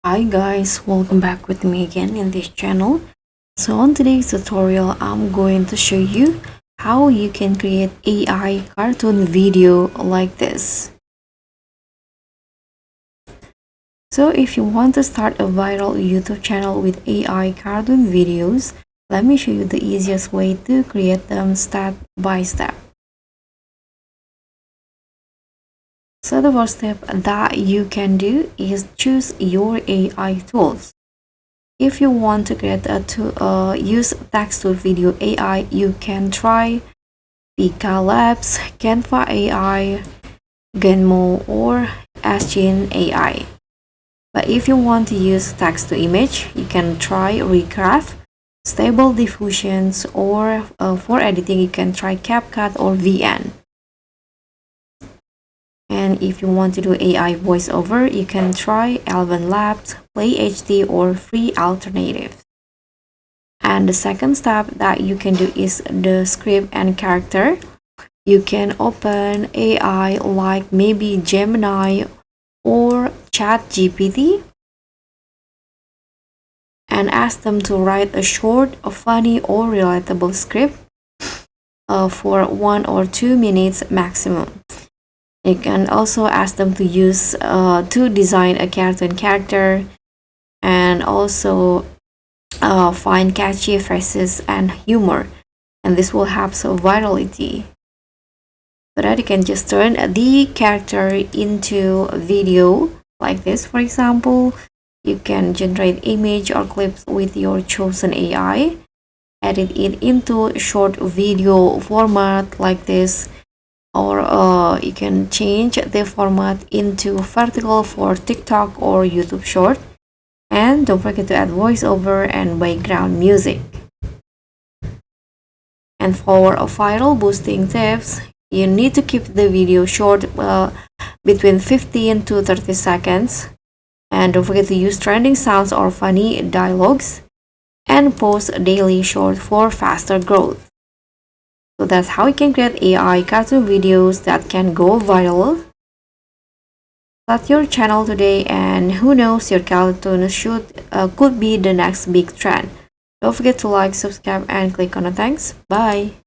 Hi guys, welcome back with me again in this channel. So on today's tutorial, I'm going to show you how you can create AI cartoon video like this. So if you want to start a viral YouTube channel with AI cartoon videos, let me show you the easiest way to create them step by step. So the first step that you can do is choose your AI tools. If you want to create use text to video AI, you can try Pika Labs, Canva AI, Genmo, or Asgene AI. But if you want to use text to image, you can try Recraft, Stable Diffusions, or for editing, you can try CapCut or VN. And if you want to do AI voiceover, you can try Elven Labs, Play HD, or Free Alternatives. And the second step that you can do is the script and character. You can open AI like maybe Gemini or ChatGPT and ask them to write a short, funny, or relatable script for 1 or 2 minutes maximum. You can also ask them to use to design a cartoon character and also find catchy phrases and humor, and this will have some virality so that you can just turn the character into a video like this. For example, you can generate image or clips with your chosen AI, edit it into short video format like this, or you can change the format into vertical for TikTok or YouTube short. And don't forget to add voiceover and background music. And for a viral boosting tips, you need to keep the video short, between 15 to 30 seconds. And don't forget to use trending sounds or funny dialogues. And post daily short for faster growth. So that's how you can create AI cartoon videos that can go viral. Start your channel today, and who knows, your cartoon could be the next big trend. Don't forget to like, subscribe, and click on the thanks. Bye!